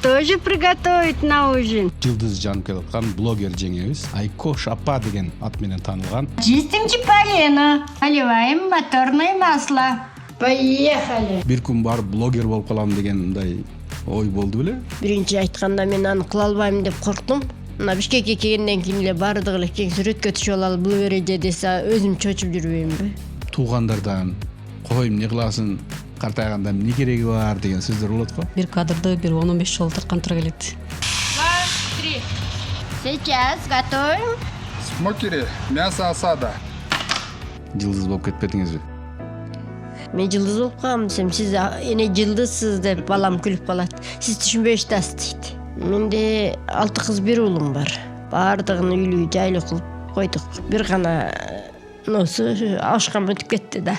тоже приготовить на ужин? Жылдыз жанып келаткан блогер жеңебиз Айкош апа деген ат менен таанылган. Чистим чиполлино. Наливаем моторное масло. Поехали. Бир күн барып блогер болуп калам деген мындай ой болду беле? Биринчи айтканда мен аны кыла албайм деп корктум. Мына Бишкекке келгенден кийин эле баардыгы эле кең сүрөткө түшүп алалы блогер эже десе өзүм чочуп жүрбөймүнбү? Туугандардан кой эмне кыласың, картайганда эмне кереги бар деген сөздөр болот го. Бир кадрды бир 10-15 жолу тарткан тура келет. 2, 3. Сейчас готовим. Смокери, мясо осада. Жылдыз болуп кетпедиңизби? Мен жылдыз болуп калам десем, сиз эне жылдызсыз деп балам күлүп калат. Сиз түшүнбөй атасыз дейт. Менде 6 кыз, 1 уулум бар. Баардыгын үйлүү, жайлуу кылып койдук. Бир гана носу ашкам өтүп кетти да.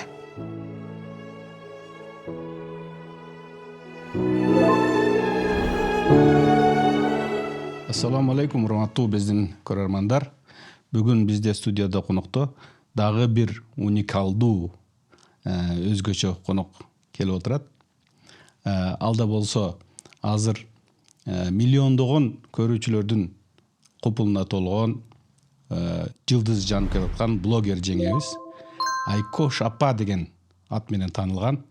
Ассаламу алейкум, урматтуу биздин көрөрмандар. Бүгүн бизде студияда конокто дагы бир уникалдуу өзгөчө конок келип отурат. Алда болсо азыр миллиондогон көрүүчүлөрдүн купулуна толгон жылдыз жанып келаткан блогер жеңебиз Айкош апа деген ат менен таанылган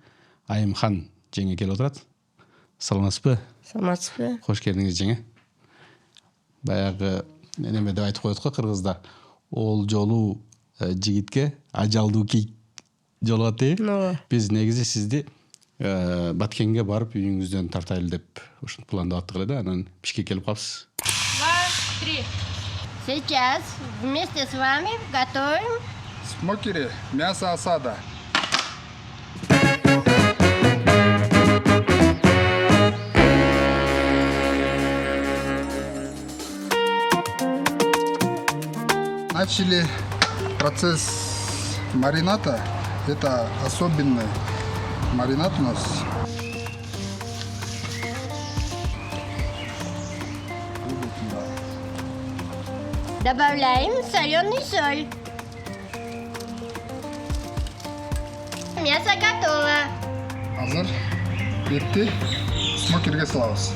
Айымхан жеңе келип отурат. Саламатсызбы? Саламатсызбы? Кош келдиңиз жеңе. Баягы неме деп айтып коет го кыргызда. Ол жолу жигитке ажалдуу кийик жолугат дейби. Биз негизи сизди Баткенге барып үйүңүздөн тартайлы деп ушинтип пландап аттык эле да, анан Бишкекке келип калыпсыз. 2, 3. Сейчас вместе с вами готовим. Смокери, мясо осада. Начали процесс марината. Это особенный маринад у нас. Добавляем соленый соль. Мясо готово. Азыр етті смокерге салабыз.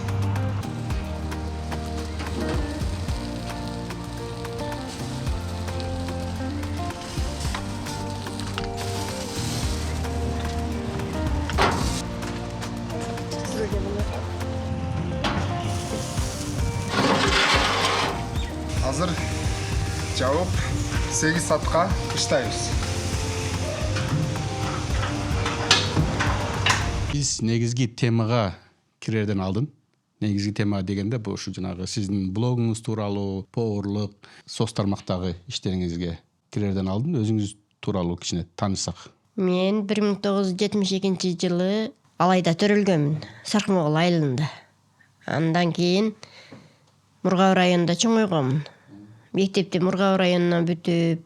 Азыр жауып 8 саатка кыштайбыз. Биз негизги темага кирерден алдын, негизги тема дегенде бул ушу жанагы сиздин блогуңуз тууралуу, поварлык, соц тармактагы иштериңизге кирерден алдын өзүңүз тууралуу кичине таанышсак. Мен 1972 жылы Алайда төрөлгөнмүн, Саркмогул айылында. Андан кийин Мургаб районунда чоңойгонмун. Мектепти Мургаб районунан бүтүп,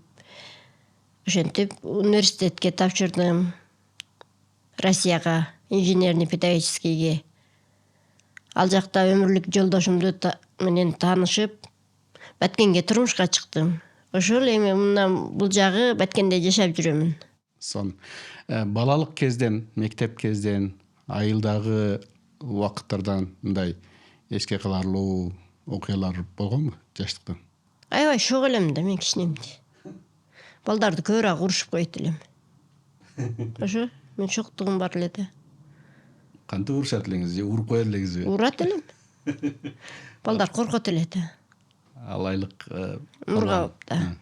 ошентип университетке тапшырдым. Россияга инженерный педагогическийге. Ал жакта өмүрлүк жолдошумду менен таанышып, Баткенге турмушка чыктым. Ошол эми мындан бул жагы Баткенде жашап жүрөмүн. Сон балалык кезден, мектеп кезден, айылдагы убакыттардан мындай эске каларлуу окуялар болгонбу жаштыктан? Аябай шок элем да мен кичинемде. Балдарды көбүрөөк урушуп койт элем. Ошо мен шоктугум бар эле да. Кантип урушат элеңиз же уруп коет элеңизби? Урат элем. Балдар коркот эле да. Алайлык Мургабда.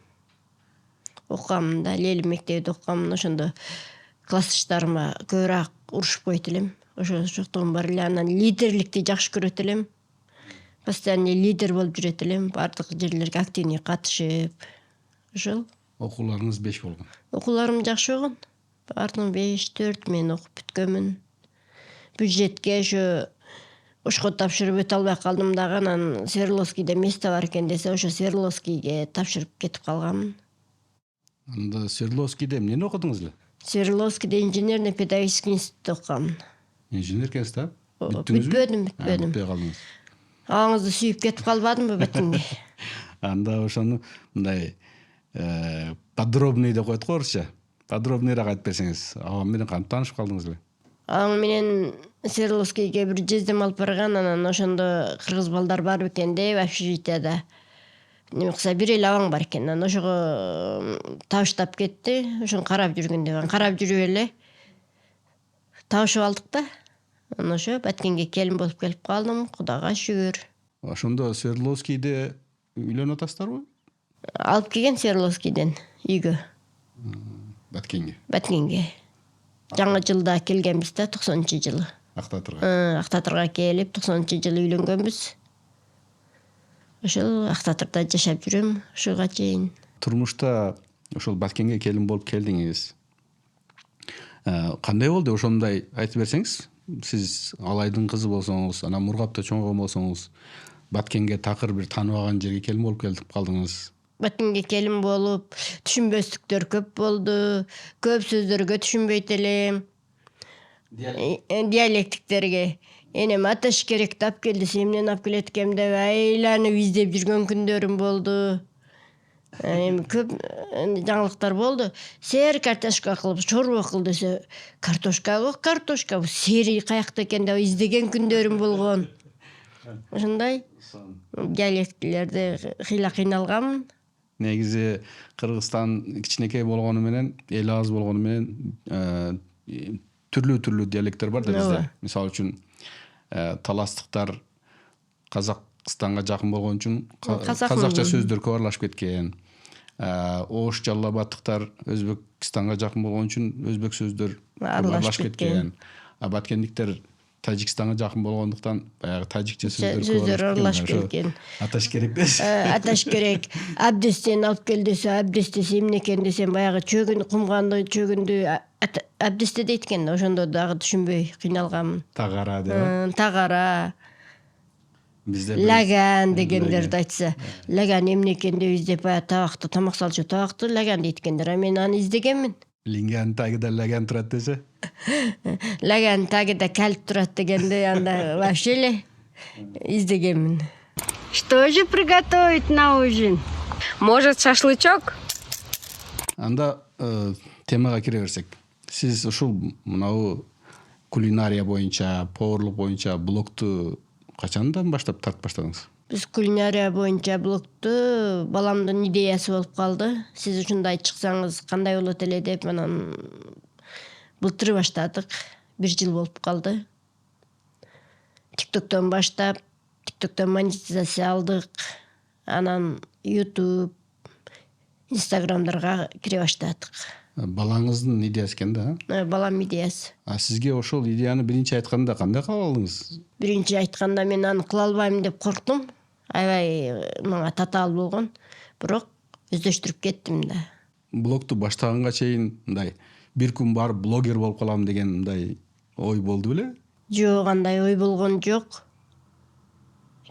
Окугам да, Лели мектебинде окугам, ошондо классташтарыма көбүрөөк урушуп койт элем. Ошо шоктугум бар эле. Анан лидерликти жакшы көрөт элем. Постоянно лидер болуп жүрөт элем, баардык жерлерге активный катышып. Ошол. Окууларыңыз 5 болгон. Окууларым жакшы болгон. Баардыгы 5-4 мен окуп бүткөнмүн. Бюджетке ошо Ошко тапшырып өтө албай калдым дагы, анан Свердловскийде место бар экен десе, ошо Свердловскийге тапшырып кетип калганмын. Анда Свердловскийде эмнени окудуңуз эле? Свердловскийде инженерный педагогический институтта окугам. Инженер экенсиз да? Бүтпөдүм. Бүтпөй калдыңыз. Аңызды сүйүп кетип калбадымбы Баткенге? Анда ошону мындай подробный деп коет го орусча. Подробныйраак айтып берсеңиз, ага менен кантип таанышып калдыңыз эле? Ал менен Свердловскийге бир жездем алып барган, анан ошондо кыргыз балдар бар экен деп общежитияда. Неме кылса бир эле абаң бар экен. Анан ошого табыштап кетти. Ошону карап жүргөндө мен карап жүрүп эле табышып алдык да. Анан ошо Баткенге келин болуп келип калдым. Кудайга шүгүр. Ошондо Свердловскийде үйлөнүп атасыздарбы? Алып келген Свердловскийден үйгө. Баткенге. Баткенге. Жаңы жылда келгенбиз да, 90-жылы. Актатырга. Актатырга келип 90-жылы үйлөнгөнбүз. Ошол Актатырда жашап жүрөм ушуга чейин. Турмушта ошол Баткенге келин болуп келдиңиз. Кандай болду ошондой айтып берсеңиз? Сиз Алайдын кызы болсоңуз, анан Мургапта чоңойгон болсоңуз, Баткенге такыр бир тааныбаган жерге келин болуп келип калдыңыз. Баткенге келин болуп, түшүнбөстүктөр көп болду. Көп сөздөргө түшүнбөйт элем. Диалектиктерге. Энем аташ керек тап келди, эмнен алып келет экем деп айланып издеп жүргөн күндөрүм болду. Эми көп жаңылыктар болду. Сер картошка кылып чорба кыл десе, картошка бу сери каякта экен деп издеген күндөрүм болгон. Ошондой диалектилерде кыйналганмын. Негизи Кыргызстан кичинекей болгону менен, эл аз болгону менен түрлүү диалекттер бар да бизде. Мисалы үчүн таластыктар Казакстанга жакын болгон үчүн казакча сөздөр көп аралашып кеткен. Ош Жалал Абадтыктар Өзбекстанга жакын болгон үчүн өзбек сөздөр аралашып кеткен. Баткендиктер Тажикстанга жакын болгондуктан баягы тажикча сөздөр аралашып кеткен. Аташ керек десе. Аташ керек. Абдестен алып кел десе, абдестеси эмне экен десем, баягы чөгүн, кумганды чөгүндү абдесте дейт экен да, ошондо дагы түшүнбөй кыйналганмын. Тагара деп. Тагара. Бизде Лаган дегендерди айтса, лаган эмне экен деп издеп, табакты тамак салчу табакты лаган дейт экендер. А мен аны издегенмин. Линган тагыда лаган турат десе. Лаган тагыда калп турат дегенде анда вообще эле издегенмин. Что же приготовить на ужин? Может, шашлычок? Анда темага кире берсек. Сиз ушул мынау кулинария боюнча, поварлык боюнча блогту качандан баштап тартып баштадыңыз? Биз кулинария боюнча блогту баламдын идеясы болуп калды. Сиз ушундай чыксаңыз кандай болот эле деп анан былтыр баштадык. 1 жыл болуп калды. TikToктон баштап, TikToктон монетизация алдык. Анан YouTube, Instagramдарга кире баштадык. Балаңыздын идеясы экен да? Балам идеясы. Сизге ошол идеяны биринчи айтканда кандай кабыл алдыңыз? Биринчи айтканда мен аны кыла албайм деп корктум. Аябай мага татаал болгон. Бирок өздөштүрүп кеттим да. Блогту баштаганга чейин мындай бир күн барып блогер болуп калам деген мындай ой болду беле? Жок, андай ой болгон жок.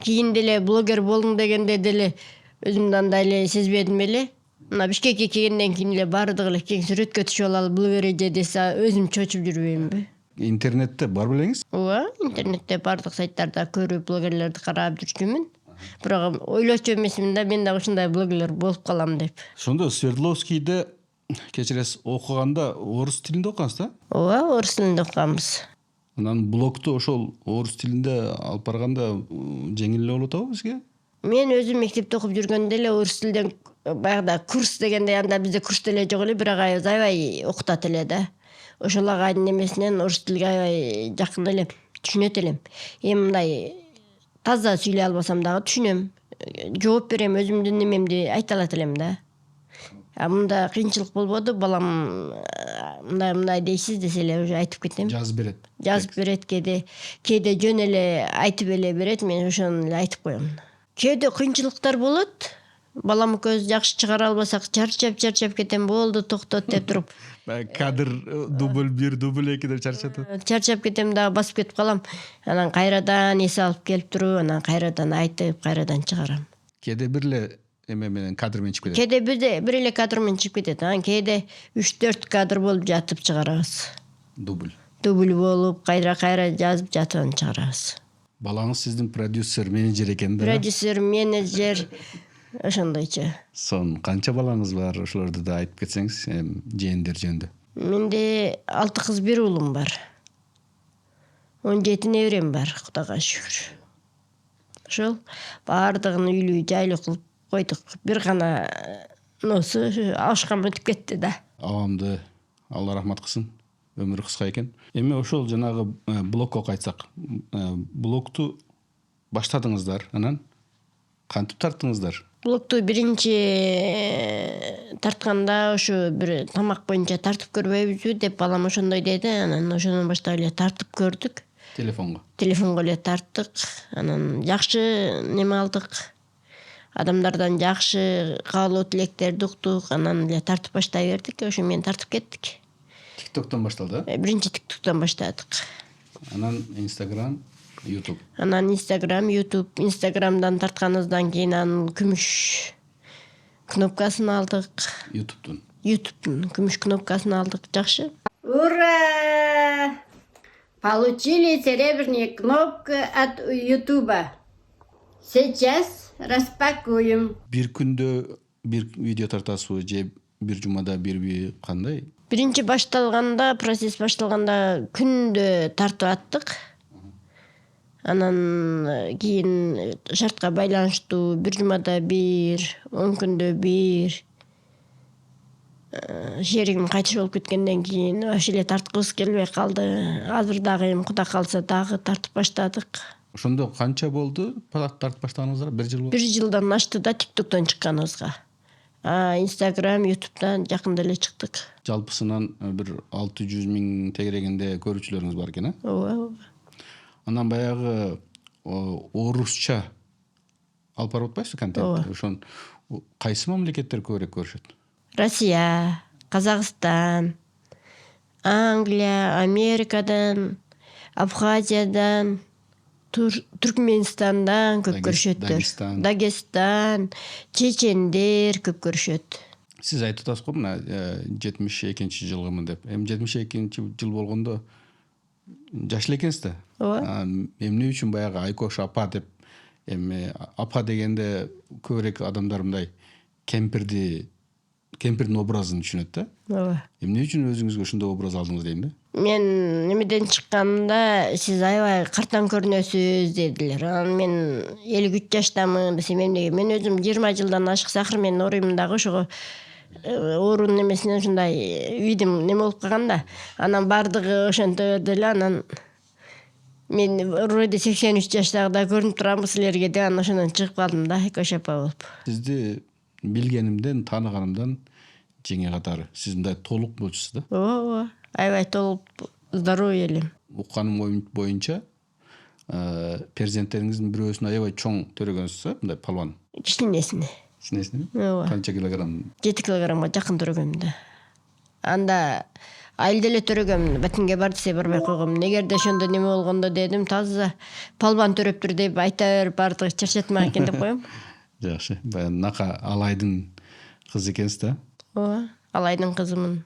Кийин деле блогер болдум дегенде деле өзүмдү андай эле сезбедим эле. Мына Бишкекке келгенден кийин эле баардыгы эле кең сүрөткө түшүп алалы блогер эже десе, өзүм чочуп жүрбөймүнбү? Интернетте бар белеңиз? Ооба, интернетте баардык сайттарда көрүп блогерлерди карап жүрчүмүн. Бирок ойлочу эмесмин да, мен да ушундай блогерлер болуп калам деп. Ошондо Свердловскийде кечиресиз окуганда орус тилинде окугансыз да? Ооба, орус тилинде окуганбыз. Анан блогту ошол орус тилинде алып барганда жеңил эле болуп атабы бизге? Мен өзүм мектепте окуп жүргөндө эле орус тилден баягыда курс дегенде анда бизде курс деле жок эле, бирок аябай окутат эле да. Ошол агайдын эмесинен орус тилге аябай жакын элем, түшүнөт элем. Эми мындай таза сүйлөй албасам дагы түшүнөм. Жооп берем, өзүмдүн немемди айта алат элем да. Мында кыйынчылык болбоду, балам мындай дейсиз десе эле уже айтып кетем. Жазып берет. Жазып берет, кээде жөн эле айтып эле берет, мен ошону эле айтып коем. Кээде кыйынчылыктар болот. Балам экөөбүз жакшы чыгара албасак чарчап кетем, болду токтот деп туруп. Кадр дубль 1, дубль 2 деп чарчатат. Чарчап кетем дагы басып кетип калам. Анан кайрадан эс алып келип туруп, анан кайрадан айтып, кайрадан чыгарам. Кээде бир эле эме менен кадр менен чыгып кетет. Кээде бир эле кадр менен чыгып кетет. Анан кээде 3-4 кадр болуп жатып чыгарабыз. Дубль. Дубль болуп, кайра жазып жатып чыгарабыз. Балаңыз сиздин продюсер, менеджер экен да? Продюсер, менеджер, ошондойчу. Сон канча балаңыз бар? Ошолорду да айтып кетсеңиз, жээндер жөнүндө. Менде 6 кыз, 1 уулум бар. 17 неберем бар, Кудайга шүгүр. Ошол баардыгын үйлүү жайлуу кылып койдук. Бир гана ноосу ашкам өтүп кетти да. Абамды Алла рахмат кылсын. Өмүрү кыска экен. Эми ошол жанагы блокко кайтсак, блокту баштадыңыздар, анан кантип тарттыңыздар? Блокту биринчи тартканда ошо бир тамак боюнча тартып көрбөйбүзбү деп балам ошондой деди. Анан ошондон баштап эле тартып көрдүк. Телефонго эле тарттык. Анан жакшы неме алдык. Адамдардан жакшы каалоо тилектерди уктук. Анан эле тартып баштай бердик. Ошо менен тартып кеттик. TikToктон башталды? Биринчи TikToктон баштадык. Анан Instagram, YouTube. Анан Instagram, YouTube, Instagramдан тартканыбыздан кийин анын күмүш кнопкасын алдык. YouTube'дун күмүш кнопкасын алдык. Жакшы. Ура! Получили серебряные кнопки от Ютуба. Сейчас распакуем. Бир күндө бир видео тартасызбы же бир жумада бирби, кандай? Биринчи башталганда, процесс башталганда күндө тартып аттык. Анан кийин шартка байланыштуу бир жумада бир, 10 күндө бир. Шеригим кайтыш болуп кеткенден кийин вообще эле тарткыбыз келбей калды. Азыр дагы эми Кудай калса дагы тартып баштадык. Ошондо канча болду тартып баштаганыңызга? 1 жыл болду? 1 жылдан ашты да TikToктон чыкканыбызга. Instagram, YouTube'дан жакында эле чыктык. Жалпысынан бир 600 000 тегерегинде көрүүчүлөрүңүз бар экен, Ооба. Анан баягы орусча алып барып атпайсызбы контент? Ошон кайсы мамлекеттер көбүрөөк көрүшөт? Россия, Казакстан, Англия, Америкадан, Абхазиядан, Түркменистандан көп көрүшөттөр. Дагестан, чечендер көп көрүшөт. Сиз айтып атасыз го мына 72-жылгымын деп. Эми 72-жыл болгондо жаш эле экенсиз да. Ооба. Эмне үчүн баягы Айкош апа деп, эми апа дегенде көбүрөөк адамдар мындай кемпирдин образын түшүнөт да. Ооба. Эмне үчүн өзүңүзгө ушундай образ алдыңыз дейм да? Мен немеден чыкканда сиз аябай картан көрүнөсүз дедилер. Анан мен 53 жаштамын десем эмнеге? Мен өзүм 20 жылдан ашык сахар менен ооруйм дагы ошого оорунун немесинен ушундай видим неме болуп калган да. Анан бардыгы ошентип эле анан мен вроде 83 жаштагы да көрүнүп турам силерге деп анан ошондон чыгып калдым да, Айкош апа болуп. Сизди билгенимден, тааныганымдан жеңе катары сиз мындай толук болчусуз да. Ооба. Аябай толуп здоровый элем. Укканым боюнча перзенттериңиздин бирөөсүн аябай чоң төрөгөнсүз, мындай палван. Кичинесине. Ооба. Канча килограмм? 7 килограммга жакын төрөгөм да. Анда айылда эле төрөгөм, батинге бар десе барбай койгом. Эгерде ошондо неме болгондо дедим, таза палван төрөптүр деп айта берип бардыгы чарчатмак экен деп коем. Жакшы. Баягы Нака Алайдын кызы экенсиз да? Ооба. Алайдын кызымын.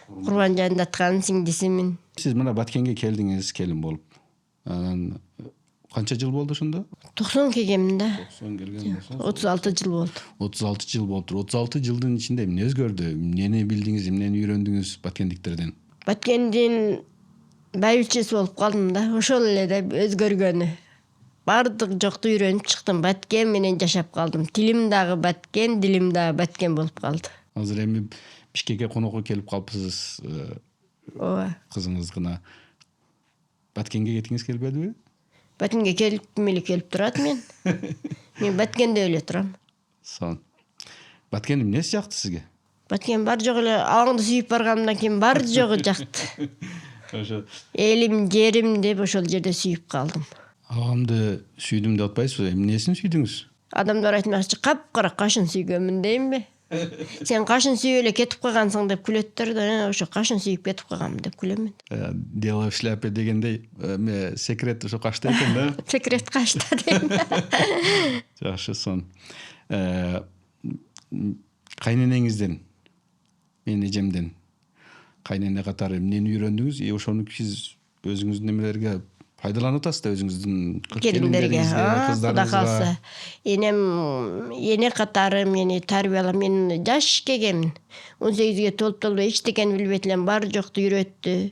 Курбанжан атканын сиңдисимин. Сиз мына Баткенге келдиңиз, келин болуп. Анан канча жыл болду ошондо? 90 келгем да. 90 келген болсо 36 жыл болду. 36 жыл болуптур. 36 жылдын ичинде эмне өзгөрдү? Эмнени билдиңиз, эмнени үйрөндүңүз баткендиктерден? Баткендин байбичеси болуп калдым да. Ошол эле да өзгөргөнү. Бардык жокту үйрөнүп чыктым. Баткен менен жашап калдым. Тилим дагы баткен, дилим дагы баткен болуп калды. Азыр эми Бишкекке конокко келип калыпсыз. Ооба. Кызыңыз гына. Баткенге кеткиңиз келбедиби? Баткенге келип турат мен. Мен Баткенде эле турам. Сон. Баткен эмнеси жакты сизге? Баткен бар жок эле абаңды сүйүп барганымдан кийин бар жогу жакты. Ошо Элим, жерим деп ошол жерде сүйүп калдым. абамды сүйдүм деп атпайсызбы? Эмнесин сүйдүңүз? Адамдар айтмакчы, капкара кашын сүйгөнмүн деймби? Сен кашын сүйүп эле кетип калгансың деп күлөттөр да, ошо кашын сүйүп кетип калганмын деп күлөмүн. Дело в шляпе дегендей, секрет ошо кашта экен да. Секрет кашта дейм. Жакшы, сон. Кайненеңизден, менин эжемден кайнене катары эмнени үйрөндүңүз? Ошону сиз өзүңүздүн немелерге пайдаланып атасыз да, өзүңүздүн келиндерге, Кудай калса. Эне катары мени тарбиялап, мен жаш келгемин. 18-ге толуп эчтекени билбейт элем, бар жокту үйрөттү.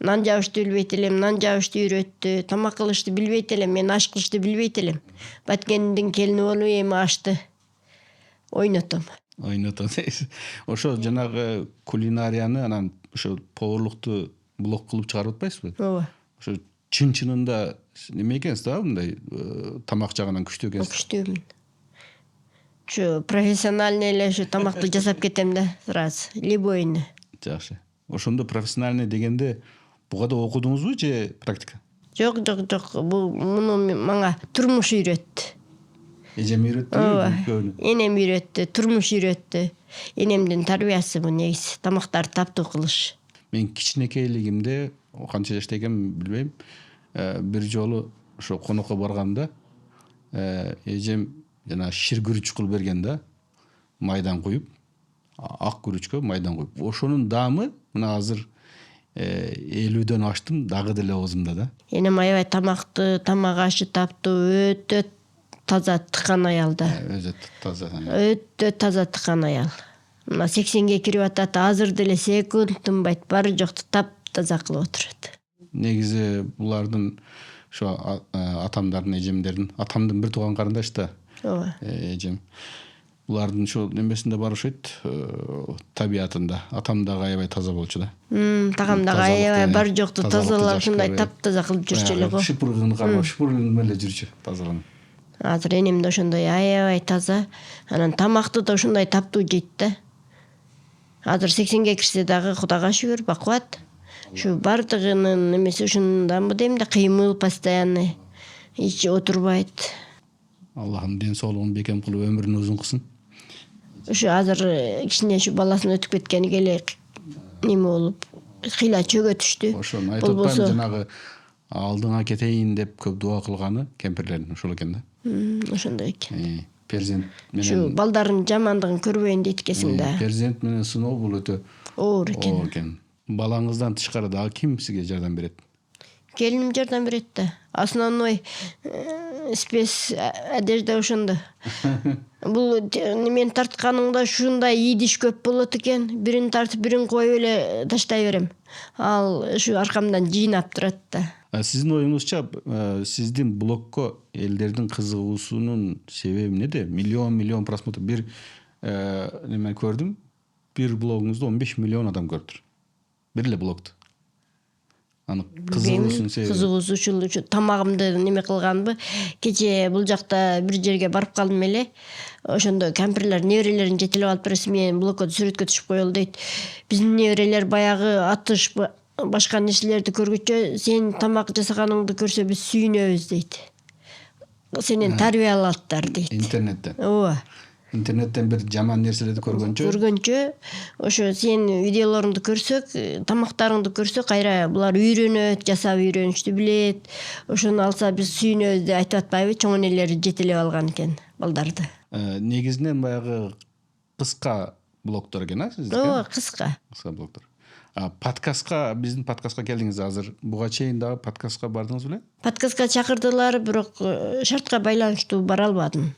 нан жабышты билбейт элем, нан жабышты үйрөттү, тамак кылышты билбейт элем, мен аш кылышты билбейт элем. Баткендин келини болуп эми ашты ойнотом. Ошо жанагы кулинарияны анан ошо поварлыкту блог кылып чыгарып атпайсызбы? Ооба. Ошо чын-чынында неме экенсиз да, мындай тамак жагынан күчтүү экенсиз. Күчтүүмүн. Şu профессиональный эле şu тамакты жасап кетем да сразу, любойны. Жакшы. Ошондо профессиональный дегенде буга да окудуңузбу же практика? Жок. Бул муну мага турмуш үйрөттү. Эжем үйрөттү Ооба. көбүнө. Энем үйрөттү, турмуш үйрөттү. Энемдин тарбиясы бу негизи, тамактарды таптуу кылыш. Мен кичинекейлигимде канча жашта экенин билбейм. Бир жолу ошо конокко барганда эжем жана шир күрүч кылып берген да, майдан куюп, ак күрүчкө майдан куюп. Ошонун даамы мына азыр 50дөн аштым, дагы деле оозумда да. Энем аябай тамакты, тамак ашы таптуу, өтө таза тыккан аял да. Өзү таза. Өтө таза тыккан аял. Мына 80ге кирип атат, азыр деле секунд тынбайт, баары жокту таптаза кылып отурат. Негизи булардын ошо атамдардын, эжемдердин, атамдын бир тууган карындаш да. Ооба. Эжем. Булардын ошо немесинде бар окшойт, табиятында. Атам дагы аябай таза болчу да. Тагамдагы аябай баары жокту тазалап ушундай таптаза кылып жүрчү эле го. Шыпыргын карап, шыпыргын эле жүрчү тазаланып. Азыр энем да ошондой аябай таза, анан тамакты да ушундай таптуу жейт да. Азыр 80ге кирсе дагы Кудайга шүгүр бакубат. Ушу бардыгынын немеси ушунданбы дейм да, кыймыл постоянный. Эч отурбайт. Аллахым ден соолугун бекем кылып өмүрүн узун кылсын. Ушу азыр кичине ушу баласын өтүп кеткениге эле неме болуп, кыйла чөгө түштү. Ошону айтып атпаймынбы, жанагы алдыңа кетейин деп көп дуа кылганы кемпирлердин ошол экен да. Ошондой экен. Перзент Ушу менен балдардын жамандыгын көрбөйүн дейт экенсиң да. перзент менен сыноо бул өтө Оор оор экен. экен. Балаңыздан тышкары дагы ким сизге жардам берет? Келиним жардам берет да. Основной спец одежда ошондо. Бул мен тартканымда ушундай идиш көп болот экен. Бирин тартып, бирин коюп эле таштай берем. Ал ушу аркамдан жыйнап турат да. Сиздин оюңузча, сиздин блогко элдердин кызыгуусунун себеби эмнеде? Миллион просмотр. Бир неме көрдүм. Бир блогуңузду 15 миллион адам көрүптүр. Бир эле блогду. Аны кызыгуусунун себеби. Кызыгуусу ушул тамагымды неме кылганбы? Кече бул жакта бир жерге барып калдым эле. Ошондо кемпирлер неберелерин жетелеп алып берсе, мен блокко сүрөткө түшүп коелу дейт. Биздин неберелер баягы атыш башка нерселерди көргүчө, сен тамак жасаганыңды көрсө биз сүйүнөбүз дейт. Сенин тарбиялаттар дейт. Интернеттен. Ооба. Интернеттен бир жаман нерселерди Көргөнчө, ошо сен видеолоруңду көрсөк, тамактарыңды көрсөк, кайра булар үйрөнөт, жасап үйрөнүштү билет. Ошону алса биз сүйүнөбүз деп айтып атпайбы? Чоң энелери жетелеп алган экен балдарды. Негизинен баягы кыска блогдор экен, сиздики? Ооба, кыска. Кыска блогдор. Подкастка, биздин подкастка келдиңиз азыр. Буга чейин дагы подкастка бардыңыз беле? Подкастка чакырдылар, бирок шартка байланыштуу бара албадым.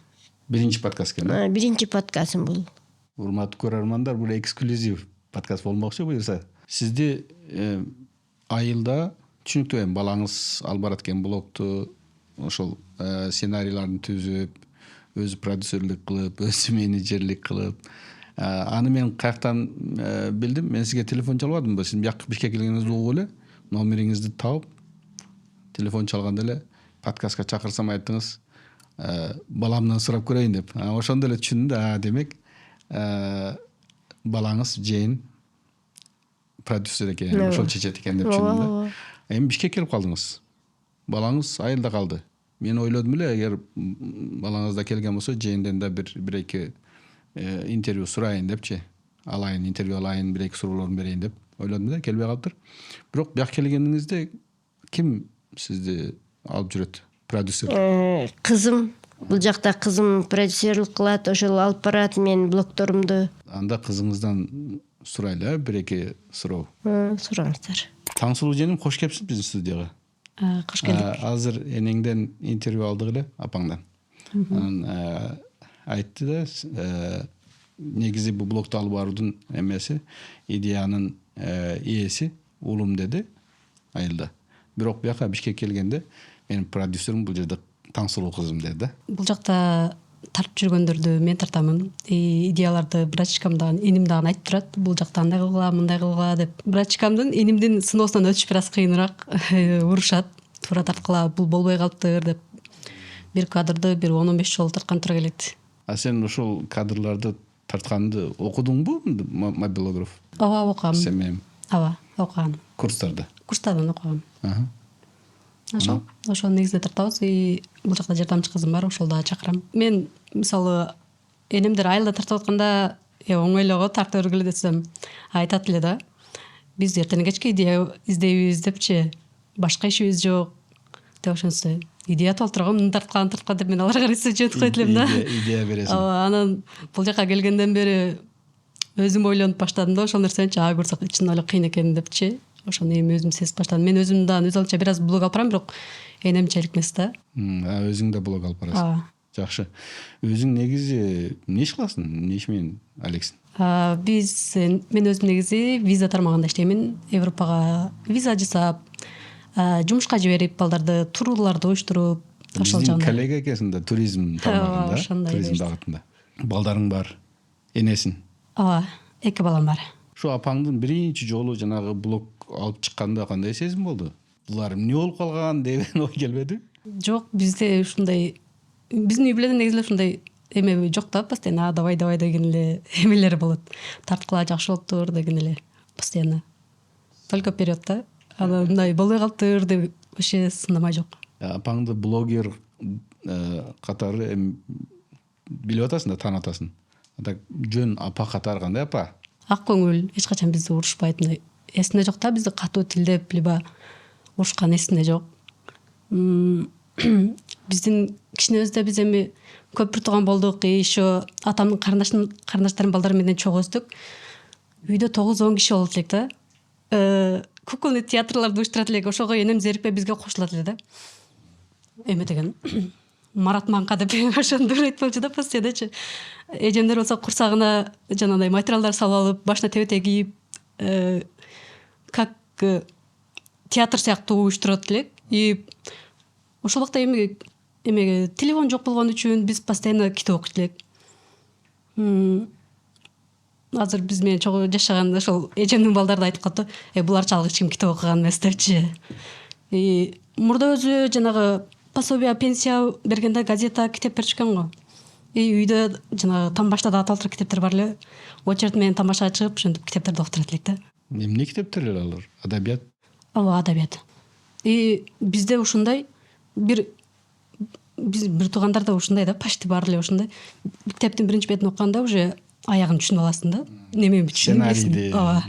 Биринчи подкаст экен. Биринчи подкастым бул. Урматтуу көрөрмандар, бул эксклюзив подкаст болмокчу буюрса. Сизди айылда түшүнүктүү эми балаңыз алып барат экен блогду, ошол сценарийларын түзүп, өзү продюсерлик кылып, өзү менеджерлик кылып. Аны мен каяктан билдим? Мен сизге телефон чалбадымбы? Сиз бияка Бишкекке келгениңизди угуп эле, номериңизди таап, телефон чалганда эле подкастка чакырсам айттыңыз, баламдан сурап көрөйүн деп. Ошондо эле түшүндүм да, демек балаңыз Жээн продюсер экен, ошол чечет экен деп түшүндүм да. Эми Бишкекке келип калдыңыз. Балаңыз айылда калды. Мен ойлодум эле, эгер балаңыз да келген болсо, Жээнден да бир эки интервью сурайын депчи. Интервью алайын, бир эки суроолорун берейин деп ойлодум да, келбей калыптыр. Бирок бияка келгениңизде ким сизди алып жүрөт? Продюсер. Кызым, бул жакта кызым продюсерлик кылат, ошол алып барат мен блогдорумду. Анда кызыңыздан сурайлы, бир эки суроо. Сураңыздар. Таңсулуу Жээним, кош келипсиз биздин студияга. Кош келдик. Азыр энеңден интервью алдык эле, апаңдан. Анан айтты да, негизи бул блогду алып баруудун эмеси, идеянын ээси уулум деди. айылда. Бирок бияка Бишкекке келгенде менин продюсерим бул жерде Таңсулуу кызым dedi да. Бул жакта тартып жүргөндөрдү мен тартамын. Идеяларды брачкамдан, эним дагы айтып турат. Бул жакта андай кылгыла, мындай кылгыла деп. Брачкамдын энимдин сыноосунан өтүш бир аз кыйыныраак урушат. Туура тарткыла, бул болбой калыптыр деп. Бир кадрды бир 10-15 жолу тарткан тура келет. А сен ошол кадрларды тартканды окудуңбу? Мобилограф. Ооба окугам. Семем. Ооба, окугам. Курстарда. Курстардан окугам. Ошол негизде тартабыз. Бул жакта жардамчы кызым бар, ошол дагы чакырам. Мен мисалы энемдер айылда тартып атканда оңой эле го тартып өргүлө десем айтат эле да. Биз эртең кечке идея издейбиз депчи, башка ишибиз жок деп ошонсу. Идея толтурган, муну тарткан деп мен аларга рецепт жетип койт элем да. Идея бересиң. Анан бул жака келгенден бери өзүм ойлонуп баштадым да, ошол нерсени ага көрсөк чын эле кыйын экен депчи. Ошону эми өзүм сезип баштадым. Мен өзүм да өз алыча бир аз блог алып барам, бирок энемчелик эмес да. Өзүң да блог алып барасың. Жакшы. Өзүң негизи эмне иш кыласың? Эмне иш менен алексиң? Мен өзүм негизи виза тармагында иштеймин. Европага виза жасап, жумушка жиберип, балдарды турларды оюштуруп, ошол жагында. жагында. Коллега экенсиң да, туризм тармагында, туризм багытында. Балдарың бар, энесиң. Ооба, 2 балам бар. Şu апаңдын биринчи жолу жанагы блог алып чыкканда кандай сезим болду? Булар эмне болуп калган деген ой келбеди? Жок, бизде ушундай, биздин үй бүлөдө негизи ушундай эме жок да, постоянно давай деген эле эмелер болот. Тарткыла жакшы болуптур деген эле постоянно. Только вперед да. Анан мындай болбой калыптыр деп вообще сынамай жок. Апаңды блогер катары билип атасың да, таанып атасың. Так жөн апа катары кандай апа? Ак көңүл, эч качан бизди урушпайт. Эсинде жок да, бизди катуу тилдеп, либо урушкан эсинде жок. Биздин кичинебизде биз эми көп бир тууган болдук, еще атамдын карындаштарын балдары менен чогуу өстүк. Үйдө 9-10 киши болот элек да. Кукольный театрларды уюштурат элек, ошого энем зерикпей бизге кошулат эле да. Эме деген Марат Манка деп ошондо айтып болчу да, постоянно. Эжемдер болсо курсагына жанагындай материалдар салып алып, башына тебете кийип, как театр сыяктуу уюштурат элек. И ошол убакта эми телефон жок болгон үчүн биз постоянно китеп окуйт элек. Азыр биз менен чогуу жашаганда ошол эжемдин балдары да айтып калыптыр. Буларчалык эч ким китеп окуган эмес депчи. Мурда өзү жанагы пособие, пенсия бергенде газета, китеп беришкен го. Үйдө жанагы тамбашта да аталтыр китептер бар эле. Очерт менен тамашага чыгып, ошентип китептерди окутурат элек да. Эмне китептер эле алар? Адабият? Ооба, адабият. Бизде ушундай биз бир туугандар да ушундай да, почти баары эле ушундай. Китептин биринчи бетин окуганда уже аягын түшүнүп аласың да. Неме түшүнүп? Ооба.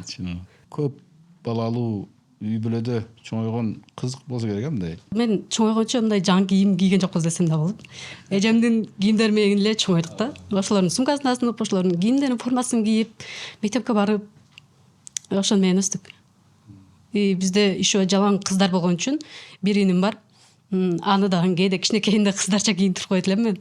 Көп балалуу үй бүлөдө чоңойгон кызык болсо керек мындай. Мен чоңойгончо мындай жаңы кийим кийген жокпуз десем да болот. Эжемдин кийимдери менен эле чоңойдук да. Ошолордун сумкасын асынып, ошолордун кийимдерин, формасын кийип, мектепке барып, ошол менен өстүк. Бизде еще жалаң кыздар болгон үчүн бир иним бар. Аны дагы кээде кичинекейинде кыздарча кийинтирип койт элем мен.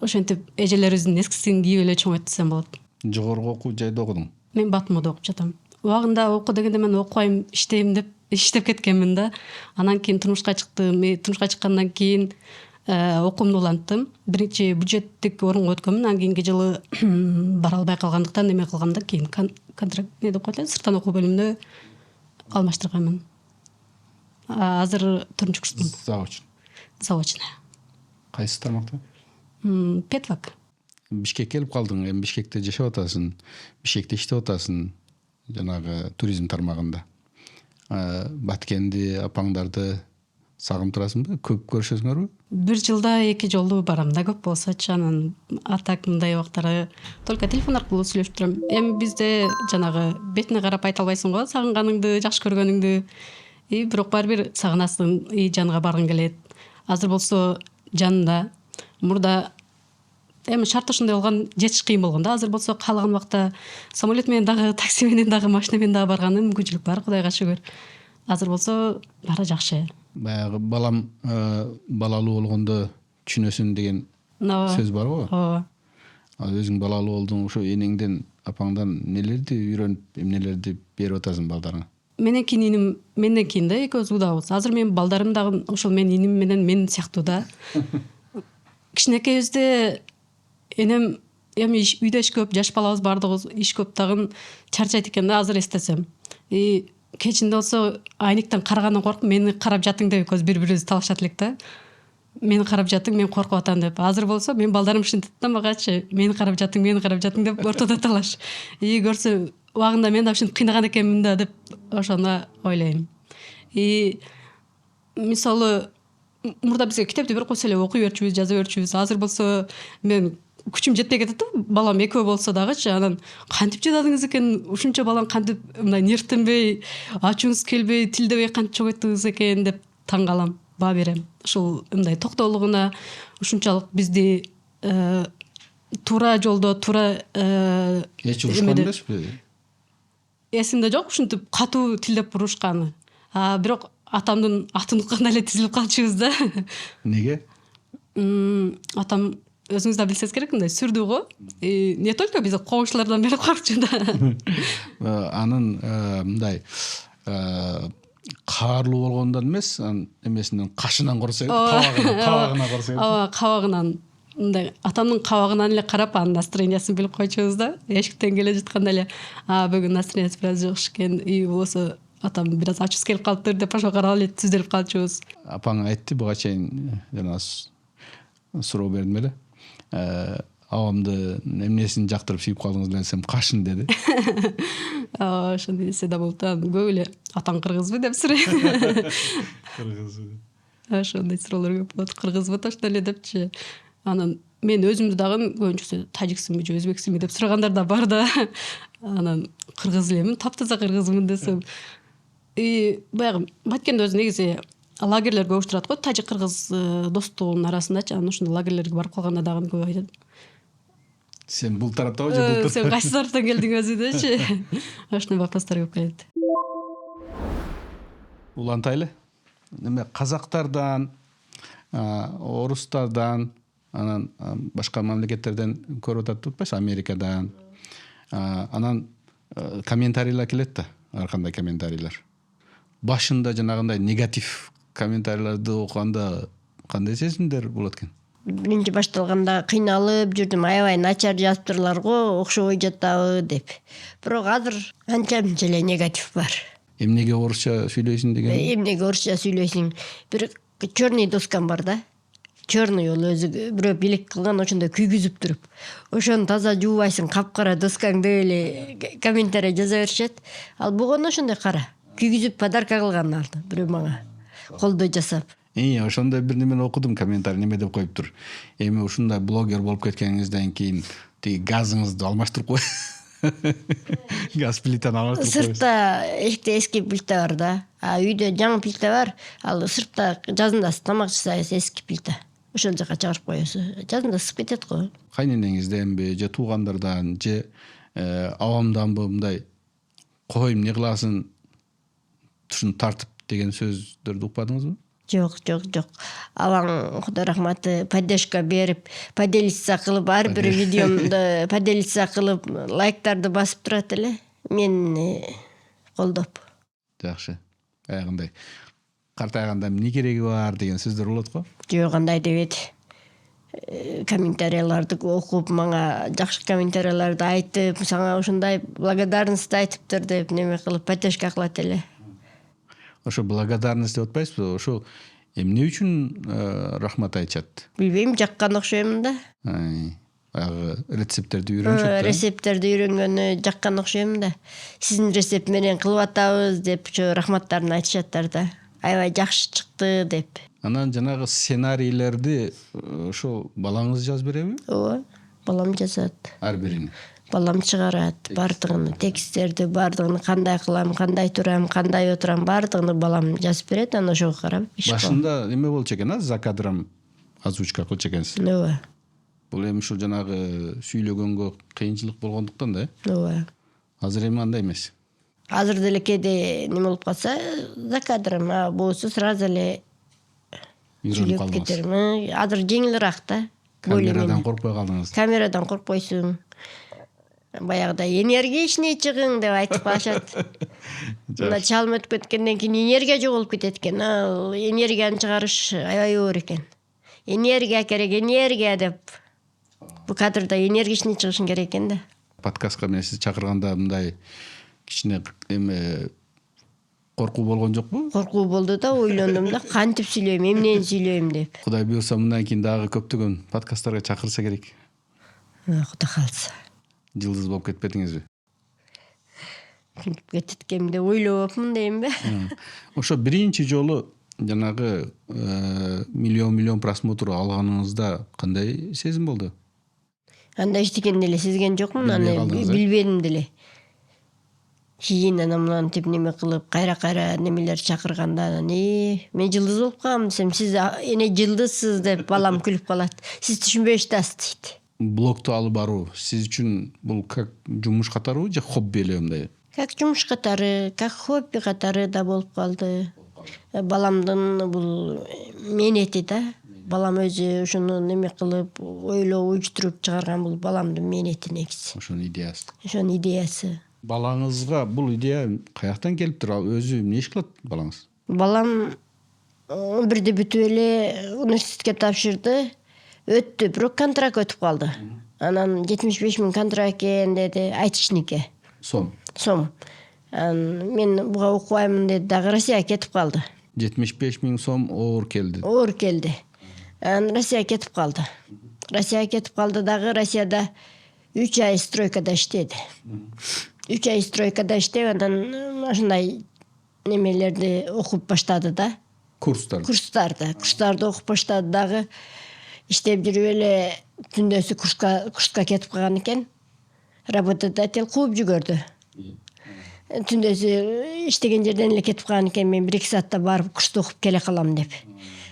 Ошентип эжелерибиздин эскисин кийип эле чоңойт десем болот. Жогорку окуу жайда окудуң? Мен Батумда окуп жатам. Убагында окуу дегенде мен окубайм, иштейм деп иштеп кеткенмин да. Анан кийин турмушка чыктым. Турмушка чыккандан кийин окуумду уланттым. Биринчи бюджеттик орунга өткөнмүн. Анан кийинки жылы бара албай калгандыктан неме кылгамда, кийин контракт не деп коет эле, сырттан окуу бөлүмүнө алмаштырганмын. Азыр 4-курстумун. Заочно. Кайсы тармакта? Педфак. Бишкекке келип калдың, эми Бишкекте жашап атасың, Бишкекте иштеп атасың, жанагы туризм тармагында. Баткенди, апаңдарды сагынып турасыңбы? Көп көрүшөсүңөрбү? Бир жылда 2 жолу барам да, көп болсочу. Анан атак мындай убактары только телефон аркылуу сүйлөшүп турам. Эми бизде жанагы бетине карап айта албайсың го, сагынганыңды, жакшы көргөнүңдү. Бирок баары-бир сагынасың, жанга баргың келет. Азыр болсо жанында. Мурда эми шарт ошондой болгон, жетиш кыйын болгон да. Азыр болсо каалаган убакта самолет менен дагы, такси менен дагы, машина менен дагы барганы мүмкүнчүлүк бар, Кудайга шүгүр. Азыр болсо баары жакшы. Баягы балам балалуу болгондо түшүнөсүң деген сөз бар го. Ооба. Өзүң балалуу болдуң, ошо энеңден, апаңдан нелерди үйрөнүп, эмнелерди берип атасың балдарыңа? менен кийин иним менден кийин да экөөбүз удабыз. Азыр менин балдарым дагы ошол менин иним менен мен сыяктуу да. Кичинекейибизде энем эми үйдө иш көп, жаш балабыз бардыгыбыз иш көп дагы чарчайт экен да азыр эстесем. Кечинде болсо айниктен карагандан коркуп мени карап жатың деп экөөбүз бири-бирибизди талашат элек да. Мени карап жатың, мен коркуп атам деп. Азыр болсо мен балдарым ушинтет да магачы, мени карап жатың деп ортодо талаш. Көрсө убагында мен да ушинтип кыйнаган экенмин да деп ошону ойлойм. Мисалы мурда бизге китепти бир койсо эле окуй берчүбүз, жаза берчүбүз. Азыр болсо мен күчүм жетпей кетет да, балам экөө болсо дагычы. Анан кантип жададыңыз экен, ушунча балам кантип мындай нервтенбей, ачууңуз келбей, тилдебей кантип чогойттуңуз экен деп таң калам, баа берем. Ушул мындай токтоолугуна ушунчалык бизди туура жолдо, туура эч урушкан эмеспи? Эсимде жок, ушинтип катуу тилдеп урушканы. Бирок атамдын атын укканда эле тизилип калчубуз да. Неге? Атам өзүңүз да билсеңиз керек, мындай сүрдүү го. Не только биз коңшулардан бери коркчу да. Анын мындай каарлуу болгондон эмес, эмесинен кашынан корсо, кабагынан корсо. Кабагынан мындай атамдын кабагынан эле карап анын настроениясын билип койчубуз да. Эшиктен келе жатканда эле бүгүн настроениясы бир аз жокш экен, болсо атам бир аз ачуусу келип калыптыр деп ошо карап эле түзөлүп калчубуз. Апаң айтты буга чейин жана суроо бердим эле. Абамды эмнесин жактырып сүйүп калдыңыз десем, кашын деди. Ошондой десе да болот. Көп эле атаң кыргызбы деп сурайт. Кыргызбы. Ошондой суроолор көп болот. Кыргызбы точно эле депчи. Анан мен өзүмдү дагы көбүнчөсү тажиксинби же өзбексинби деп сурагандар да бар да. Анан кыргыз элемин, таптаза кыргызмын десем. Баягы Баткенде өзү негизи лагерлер көп турат го, тажик-кыргыз достугунун арасындачы. Анан ошондой лагерлерге барып калганда дагы көп айтат. Сен бул тараптабы же бул тараптабы? Сен кайсы тараптан келдиң өзү дечи. Ошондой вопростор көп келет. Улантайлы. Неме казактардан, орустардан, анан башка мамлекеттерден көрүп атат атпайсыз, Америкадан. Анан комментарийлер келет да, ар кандай комментарийлер. Башында жанагындай негатив комментарийлерди окуганда кандай сезимдер болот экен? Биринчи башталганда кыйналып жүрдүм, аябай начар жазыптырлар го, окшобой жатабы деп. Бирок азыр анча-мынча эле негатив бар. Эмнеге орусча сүйлөйсүң деген? Эмнеге орусча сүйлөйсүң? Бир черный доскам бар да. Черный ол өзү бирөө билек кылган, ошондо күйгүзүп туруп. Ошону таза жуубайсың, капкара доскаңды эле комментарий жаза беришет. Ал бугону ошондой кара. Күйгүзүп подарка кылган алды бирөө мага. Колдой жасап. Ошондой бир немени окудум, комментарий неме деп коюптур. Эми ушундай блогер болуп кеткениңизден кийин тиги газыңызды алмаштырып кой. Газ плитаны алмаштырып коюңуз. Сыртта эшикте эски плита бар да. Үйдө жаңы плита бар. Ал сыртта жазында тамак жасайсыз, эски плита. Ошол жака чыгарып коесуз. Жазында ысып кетет го. Кайненеңизденби же туугандардан же абамданбы мындай койм эмне кыласың ушуну тартып деген сөздөрдү укпадыңызбы? Жок. Абаң Кудай рахматы поддержка берип, поделиться кылып, ар бир видеомду поделиться кылып, лайктарды басып турат эле. Мен колдоп. Жакшы. Аягындай картайганда эмне кереги бар деген сөздөр болот го? Жок, андай дебет. Комментарийларды окуп, мага жакшы комментарийларды айтып, сага ушундай благодарность айтыптыр деп неме кылып, поддержка кылат эле. Ошо благодарность деп атпайсызбы? Ошо эмне үчүн рахмат айтышат? Билбейм, жаккан окшойм да. Баягы рецепттерди үйрөнүшөт да. Рецепттерди үйрөнгөнү жаккан окшойм да. Сиздин рецепт менен кылып атабыз деп ошо рахматтарын айтышаттар да. Аябай жакшы чыкты деп. Анан жанагы сценарийлерди ошо балаңыз жазып береби? Ооба, балам жазат. Ар бирин. Балам чыгарат бардыгын, тексттерди бардыгын, кандай кылам, кандай турам, кандай отурам, бардыгын балам жазып берет, анан ошого карап иш кылам. Башында эме болчу экен, за кадром озвучка кылчу экенсиз. Ооба. Бул эми ушул жанагы сүйлөгөнгө кыйынчылык болгондуктан да. Ооба. Азыр эми андай эмес. Азыр деле кээде неме болуп калса, за кадром, болсо сразу эле Үйрөнүп кетерим. Азыр жеңилирээк да. Камерадан коркпой калдыңыз. Камерадан коркпойсуң. Баягыда энергичный чыгың деп айтып калышат. Мына чалым өтүп кеткенден кийин энергия жоголуп кетет экен. Ал энергияны чыгарыш аябай оор экен. Энергия керек, энергия деп. Бу кадрда энергичный чыгышың керек экен да. Подкастка мен сизди чакырганда мындай кичине эме коркуу болгон жокпу? Коркуу болду да, ойлондум да, кантип сүйлөйм, эмнени сүйлөйм деп. Кудай буюрса мындан кийин дагы көптөгөн подкасттарга чакырса керек. Кудай калса. Жылдыз болуп кетпедиңизби? Кететкем деп ойлоопмун деймби? Ошо биринчи жолу жанагы миллион просмотр алганыңызда кандай сезим болду? Анда эчтекени деле сезген жокмун, Билбей аны калдыңыз, билбедим деле. Кийин анан мынтип неме кылып, кайра немелер чакырганда, мен жылдыз болуп калам десем, сиз эне жылдызсыз деп балам күлүп калат. Сиз түшүнбөй атасыз дейт. Блогду алып баруу сиз үчүн бул как жумуш катарыбы же хобби эле мындай? Как жумуш катары, как хобби катары да болуп калды. Баламдын бул менети да. Балам өзү ушуну неме кылып, ойлоп, уюштуруп чыгарган бул баламдын менети негизи. Ошонун идеясы. Ошонун идеясы. Балаңызга бул идея каяктан келиптир? Ал өзү эмне иш кылат балаңыз? Балам 11-де бүтүп эле университетке тапшырды. Өттү, бирок контракт өтүп калды. Анан 75 000 контракт экен деди, айтышнике. Сом. Мен буга окубаймын деди, дагы Россияга кетип калды. 75 000 сом оор келди. Оор келди. Россияга кетип калды. Россияга кетип калды дагы, Россияда 3 ай стройкада иштеди. 3 ай стройкада иштеп, анан ошондой немелерди окуп баштады да. Курстарды окуп баштады дагы. Иштеп жүрүп эле түндөсү курска кетип калган экен. Работодатель кууп жүгөрдү. Түндөсү иштеген жерден эле кетип калган экен, мен 1-2 саатта барып курсту окуп келе калам деп.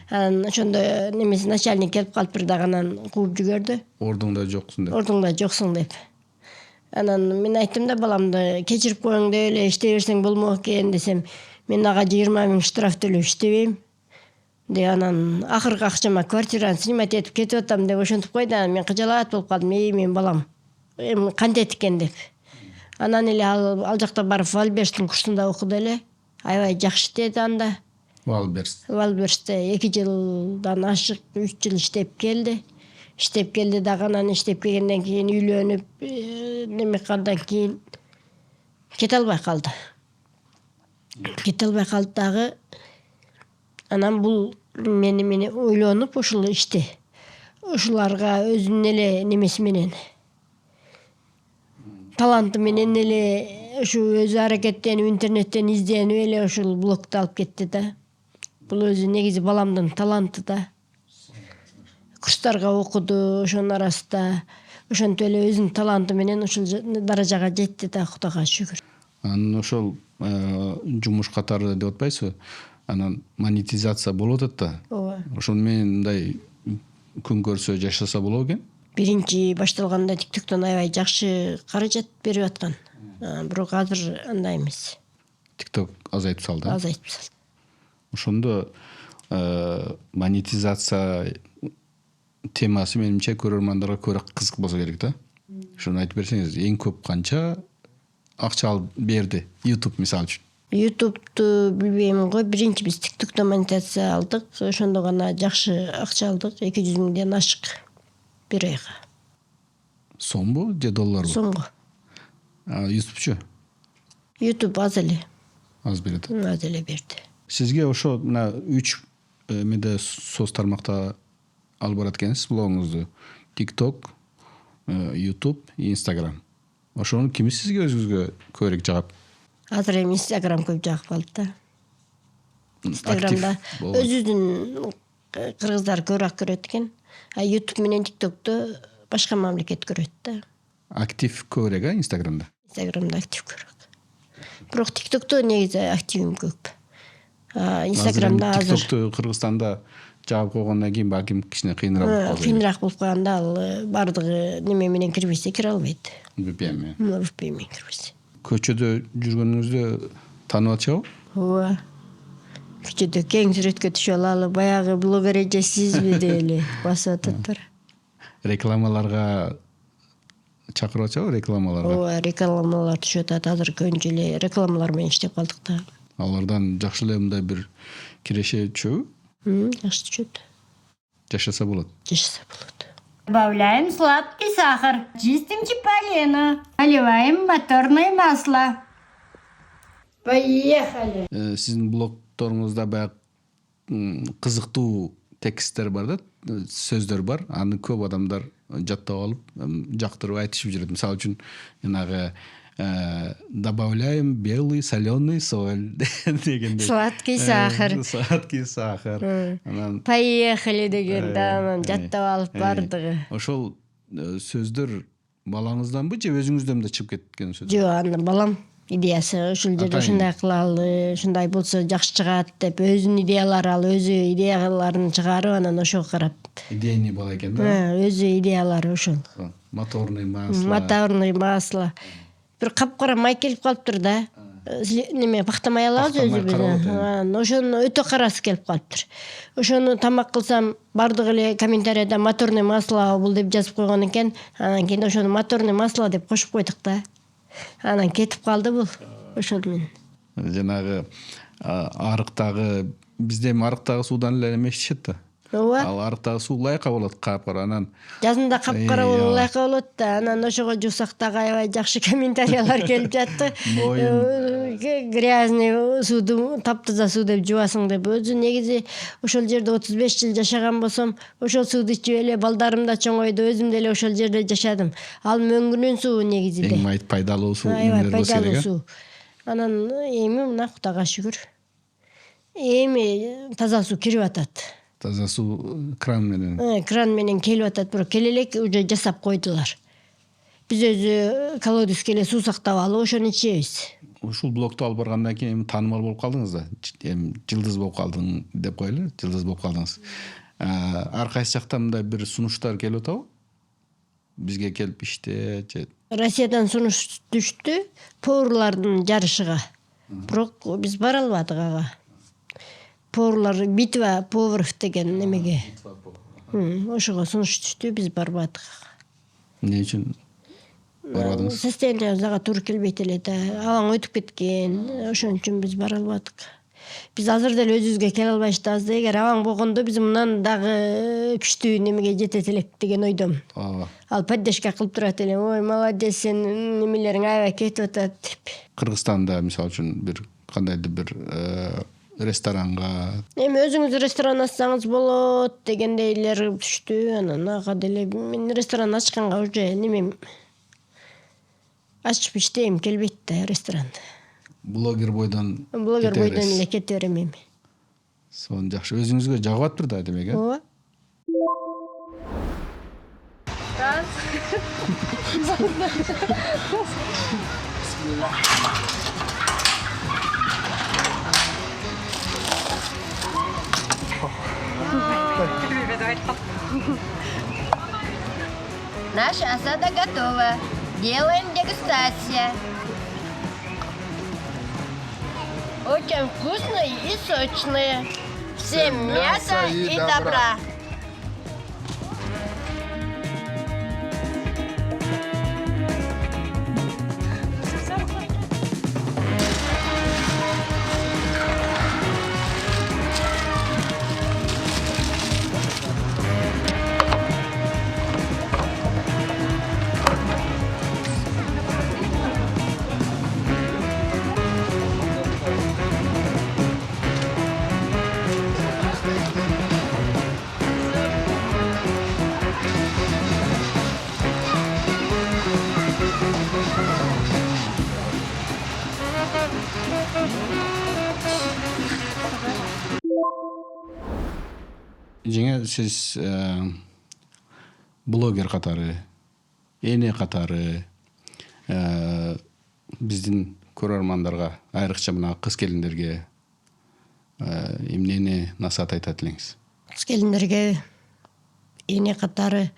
Анан ошондо немеси начальник келип калып бир дагы анан кууп жүгөрдү. Ордуңда жоксуң деп. Ордуңда жоксуң деп. Анан мен айттым да, баламды кечирип коюң деп эле иштей берсең болмок экен десем, мен ага 20 000 штраф төлөп иштебейм. Анан акыркы акчама квартираны снимать этип кетип атам деп ошентип койду. Мен кыжалат болуп калдым. Мен балам эми кантет экен деп. Анан эле ал жакта барып Вальберстин курсунда окуду эле. Аябай жакшы деди анда. Вальберсте 2 жылдан ашык, 3 жыл иштеп келди. Иштеп келди дагы, анан иштеп келгенден кийин үйлөнүп, неме калгандан кийин кете албай калды. Дагы. Анан бул мени ойлонуп ушул ишти, ушуларга өзүнүн эле немеси менен, таланты менен эле ушу өзү аракеттенип, интернеттен изденип эле ушул блогду алып кетти да. Бул өзү негизи баламдын таланты да. Курстарга окуду, ошонун арасында ошентип эле өзүнүн таланты менен ушул даражага жетти да, Кудайга шүгүр. Анан ошол жумуш катары деп атпайсызбы? Анан монетизация болуп атат да. Ооба. Ошону менен мындай күн көрсө жашаса болобу экен? Биринчи башталганда TikTok'тон аябай жакшы каражат берип аткан. Бирок азыр андай эмес. TikTok азайтып салды. Азайтып салды. Ошондо монетизация темасы менимче көрөрмандарга көбүрөөк кызык болсо керек да. Ошону айтып берсеңиз, эң көп канча акча алып берди YouTube мисалы үчүн? YouTube'ду билбейм го, биринчи биз TikTok'тон монетизация алдык. Ошондо гана жакшы акча алдык, 200 000ден ашык бир айга. Сомбу же долларбы? Сомго. YouTubeчу? YouTube аз эле. Аз берет. Аз эле берди. Сизге ошо мына 3 медиа соц тармакта алып барат экенсиз блогуңузду. TikTok, YouTube, Instagram. Ошонун кими сизге өзүңүзгө көбүрөөк жагат? Азыр эми Instagram көп жагып калды да. Instagramда өзүнүн кыргыздар көбүрөөк көрөт экен. YouTube менен TikTok'ту башка мамлекет көрөт да. Актив көбүрөөк, Instagramда? Instagramда актив көбүрөөк. Бирок TikTok'ту негизи активим көп. Instagramда азыр TikTok'ту Кыргызстанда жаап койгондон кийин балким кичине кыйыныраак болуп калды. Кыйыныраак болуп калганда ал бардыгы неме менен кирбесе кире албайт. VPN. VPN менен кирбесе. Көчөдө жүргөнүңүздө таанып атышабы? Ооба. Көчөдө кең сүрөткө түшүп алалы, баягы блогер эжесизби деп эле басып атат бара. Рекламаларга чакырып атышабы рекламаларга? Ооба, рекламалар түшүп атат. Азыр көбүнчө эле рекламалар менен иштеп калдык да. Алардан жакшы эле мындай бир киреше түшөбү? Жакшы түшөт. Жашаса болот. Жашаса болот. Добавляем сладкий сахар. Чистим чиполлино. Наливаем моторное масло. Поехали. Сиздин блогторуңузда баягы кызыктуу тексттер бар да, сөздөр бар. Аны көп адамдар жаттап алып, жактырып айтышып жүрөт. Мисалы үчүн жанагы добавляем белый соленый соль дегенде. Сладкий сахар. Сладкий сахар. Анан Поехали деген да анан жаттап алып бардыгы. ошол сөздөр балаңызданбы же өзүңүздөн да чыгып кеткен сөздөр? Жок, аны балам идеясы ушул жерде ушундай кылалы, ушундай болсо жакшы чыгат деп өзүнүн идеялары ал өзү идеяларын чыгарып анан ошого карап. Идейный бала экен да. Өзү идеялары ушул. Моторный масло. Моторный масло. Бир капкара май келип калыптыр да. Неме пахтамай алабыз өзүбүз. Ошону өтө карасы келип калыптыр. Ошону тамак кылсам бардык эле комментарийда моторный масло бул деп жазып койгон экен. Анан кийин ошону моторный масло деп кошуп койдук да. Анан кетип калды бул. Ошол менен. Жанагы арыктагы бизде эми арыктагы суудан эле эметишет да. Ооба. Ал арыктагы суу лайка болот, капкара. Анан Жазында капкара болуп лайка болот да. Анан ошого жуусак дагы аябай жакшы комментариялар келип жатты. Грязный сууду таптаза суу деп жуасың деп. Өзү негизи ошол жерде 35 жыл жашаган болсом, ошол сууду ичип эле балдарым да чоңойду, өзүм деле ошол жерде жашадым. Ал мөңгүнүн суу негизинде. эң пайдалуу суу Аябай пайдалуу суу. Анан эми мына Кудайга шүгүр. Эми таза суу кирип атат. Таза суу кран менен. Кран менен келип атат, бирок келелек уже жасап койдулар. Биз өзү колодецке эле суу сактап алып ошону ичебиз. Ушул блогду алып баргандан кийин эми таанымал болуп калдыңыз да. Эми жылдыз болуп калдың деп коелу, жылдыз болуп калдыңыз. Ар кайсы жактан мындай бир сунуштар келип атабы? Бизге келип иште же Россиядан сунуш түштү поварлардын жарышыга. Бирок биз бара албадык ага. Поварлар битва поваров деген немеге. Ошого сунуш түштү, биз барбадык. эмне үчүн барбадыңыз? Состояние ага туура келбейт эле да. Абаң өтүп кеткен. Ошон үчүн биз бара албадык. Биз азыр деле өзүбүзгө келе албай жатабыз да. Эгер абаң болгондо биз мындан дагы күчтүү немеге жетет элек деген ойдомун. Ал поддержка кылып турат эле. Ой, молодец, сен немелериң аябай кетип атат деп. Кыргызстанда мисалы үчүн бир кандайдыр бир ресторанга Эми өзүңүз ресторан ачсаңыз болот дегендейлер түштү. Анан ага деле мен ресторан ачканга уже немем ачып иштейм келбейт да ресторан. блогер бойдон Эле кете берем эми. Сон жакшы. Өзүңүзгө жагып атпыр да демек, Ооба. Наша осада готова. Делаем дегустация. Очень вкусные и сочные. Всем мяса и добра. Жеңе сиз блогер катары, эне катары биздин көрөрмандарга, айрыкча мына кыз келиндерге эмнени насаат айтат элеңиз? Кыз келиндерге эне катары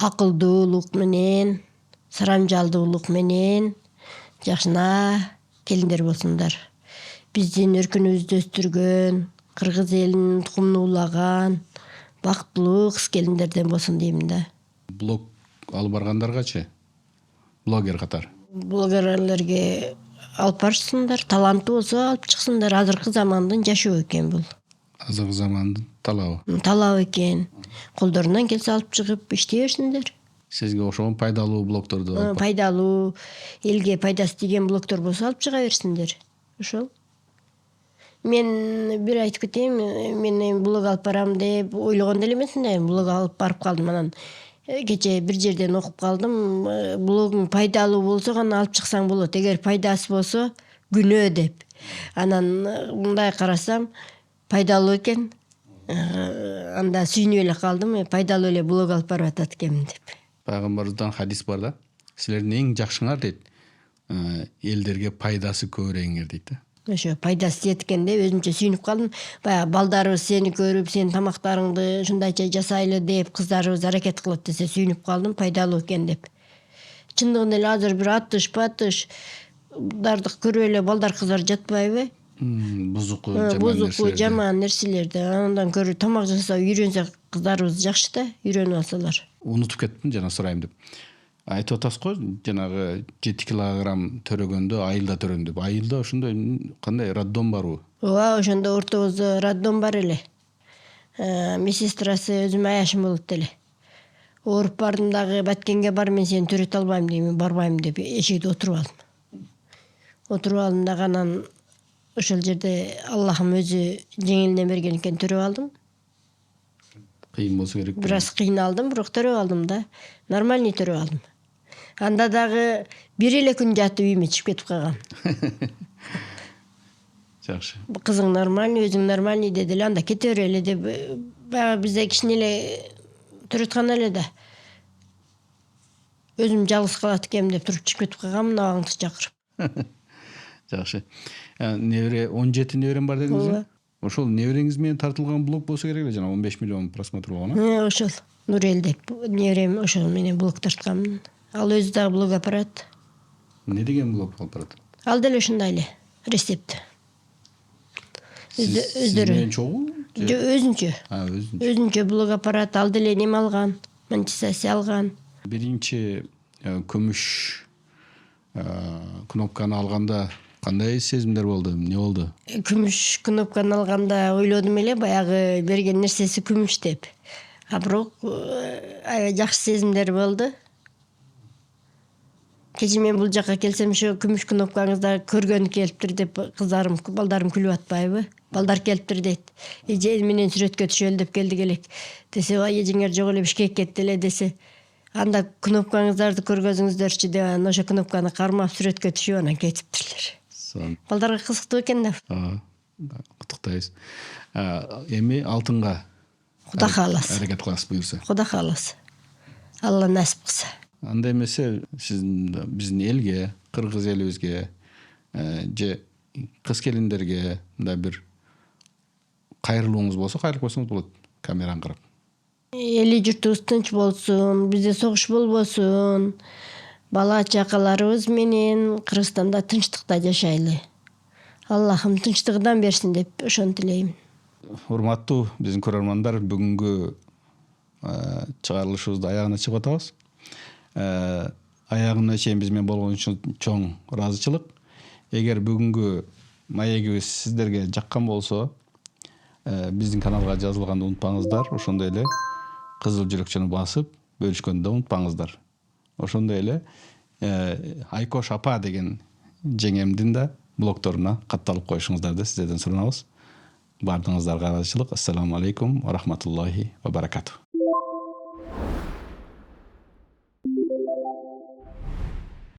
акылдуулук менен, сарамжалдуулук менен жакшына келиндер болсундар. Биздин өркүнүбүздү өстүргөн, кыргыз элинин тукумун улаган, бактылуу кыз келиндерден болсун дейм да. Блог алып баргандаргачы блогер катары. Блогерлерге алып барышсыңдар, таланты болсо алып чыксындар. Азыркы замандын жашоо экен бул. Азыркы замандын талабы. Талап экен. Колдорунан келсе алып чыгып иштей берсиндер. Сизге окшогон пайдалуу блогторду Пайдалуу, элге пайдасы тийген блогтор болсо алып чыга берсиндер. Ошол. Мен бир айтып кетейин, мен эми блог алып барам деп ойлогон деле эмесмин да, блог алып барып калдым. Анан кече бир жерден окуп калдым, блогуң пайдалуу болсо гана алып чыксаң болот. Эгер пайдасы болсо күнөө деп. Анан мындай карасам пайдалуу экен. Анда сүйүнүп эле калдым, пайдалуу эле блог алып барып атат экенмин деп. Пайгамбарыбыздан хадис бар да. Силердин эң жакшыңар дейт. Элдерге пайдасы көбүрөөңөр дейт да. Ошо пайдасы тиет экен деп өзүмчө сүйүнүп калдым. Баягы балдарыбыз сени көрүп, сенин тамактарыңды ушундайча жасайлы деп кыздарыбыз аракет кылат десе сүйүнүп калдым, пайдалуу экен деп. Чындыгында эле азыр бир атыш дарды көрүп эле балдар кыздар жатпайбы? Бузуку, жаман нерселерди. Андан көрүп тамак жасап үйрөнсө кыздарыбыз жакшы да, үйрөнүп алсалар. Унутуп кеттим жана сурайм деп. Айтып атасыз го, жанагы 7 килограмм төрөгөндө айылда төрөм деп. Айылда ошондой кандай роддом барбы? Ооба, ошондо ортобузда роддом бар эле. Медсестрасы өзүм аяшым болот эле. Ооруп бардым дагы, Баткенге бар, мен сени төрөтө албайм дейм, барбайм деп эшикте отуруп алдым. Отуруп алдым дагы, анан ошол жерде Аллахым өзү жеңилинен берген экен, төрөп алдым. Кыйын болсо керек. Бир аз кыйналдым, бирок төрөп алдым да. Нормальный төрөп алдым. Анда дагы бир эле күн жатып үйүмө чыгып кетип калгам. Жакшы. Кызың нормальный, өзүң нормальный деди эле, анда кете бер эле деп. Баягы бизде кичине эле төрөткөн эле да. Өзүм жалгыз калат экенмин деп туруп чыгып кетип калгам, набагыңды чакырып. Жакшы. Небере 17 неберем бар дедиңиз Ооба. Ошол небереңиз менен тартылган блог болсо керек эле, жана 15 миллион просмотр болгон. Ошол. Нурел деп неберем ошол менен блог тарткам. Ал өзү дагы блог алып барат. Не деген блог алып барат? Ал деле ушундай эле рецепт. Өздөрү менен чогуу? Өзүнчө. Өзүнчө. Өзүнчө блог алып барат, ал деле неме алган, монетизация алган. Биринчи күмүш кнопканы алганда кандай сезимдер болду? Эмне болду? Күмүш кнопканы алганда ойлодум эле, баягы берген нерсеси күмүш деп. Бирок аябай жакшы сезимдер болду. Кечээ мен бул жака келсем ошо күмүш кнопкаңызды көргөнү келиптир деп кыздарым, балдарым күлүп атпайбы? Балдар келиптир дейт. Эже менен сүрөткө түшөлү деп келдик элек. Десе, эжеңер жок эле Бишкекке кетти эле десе. Анда кнопкаңыздарды көргөзүңүздөрчү деп анан ошо кнопканы кармап сүрөткө түшүп анан кетиптирлер. Балдарга кызыктуу экен да. Куттуктайбыз. Эми алтынга Кудай кааласа. Аракет кыласыз буюрса. Кудай кааласа. Алла насип кылса. Анда эмесе сиздин биздин элге, кыргыз элибизге же кыз келиндерге мындай бир кайрылууңуз болсо кайрылып койсоңуз болот камераны карап. Эли журтубуз тынч болсун, бизде согуш болбосун. Бала чакаларыбыз менен Кыргызстанда тынчтыкта жашайлы. Аллахым тынчтыгынан берсин деп ошону тилейм. Урматтуу биздин көрөрмандар, бүгүнкү чыгарылышыбызды аягына чыгып атабыз. Аягына чейин биз менен болгон үчүн чоң ыраазычылык. Эгер бүгүнкү маегибиз сиздерге жаккан болсо, биздин каналга жазылганды унутпаңыздар. Ошондой эле кызыл жүрөкчөнү басып бөлүшкөндү да унутпаңыздар. Ошондой эле Айкош апа деген жеңемдин да блогторуна катталып коюшуңуздарды сиздерден суранабыз. Бардыгыңыздарга ыраазычылык. Ассаламу алейкум ва рахматуллахи ва баракатух.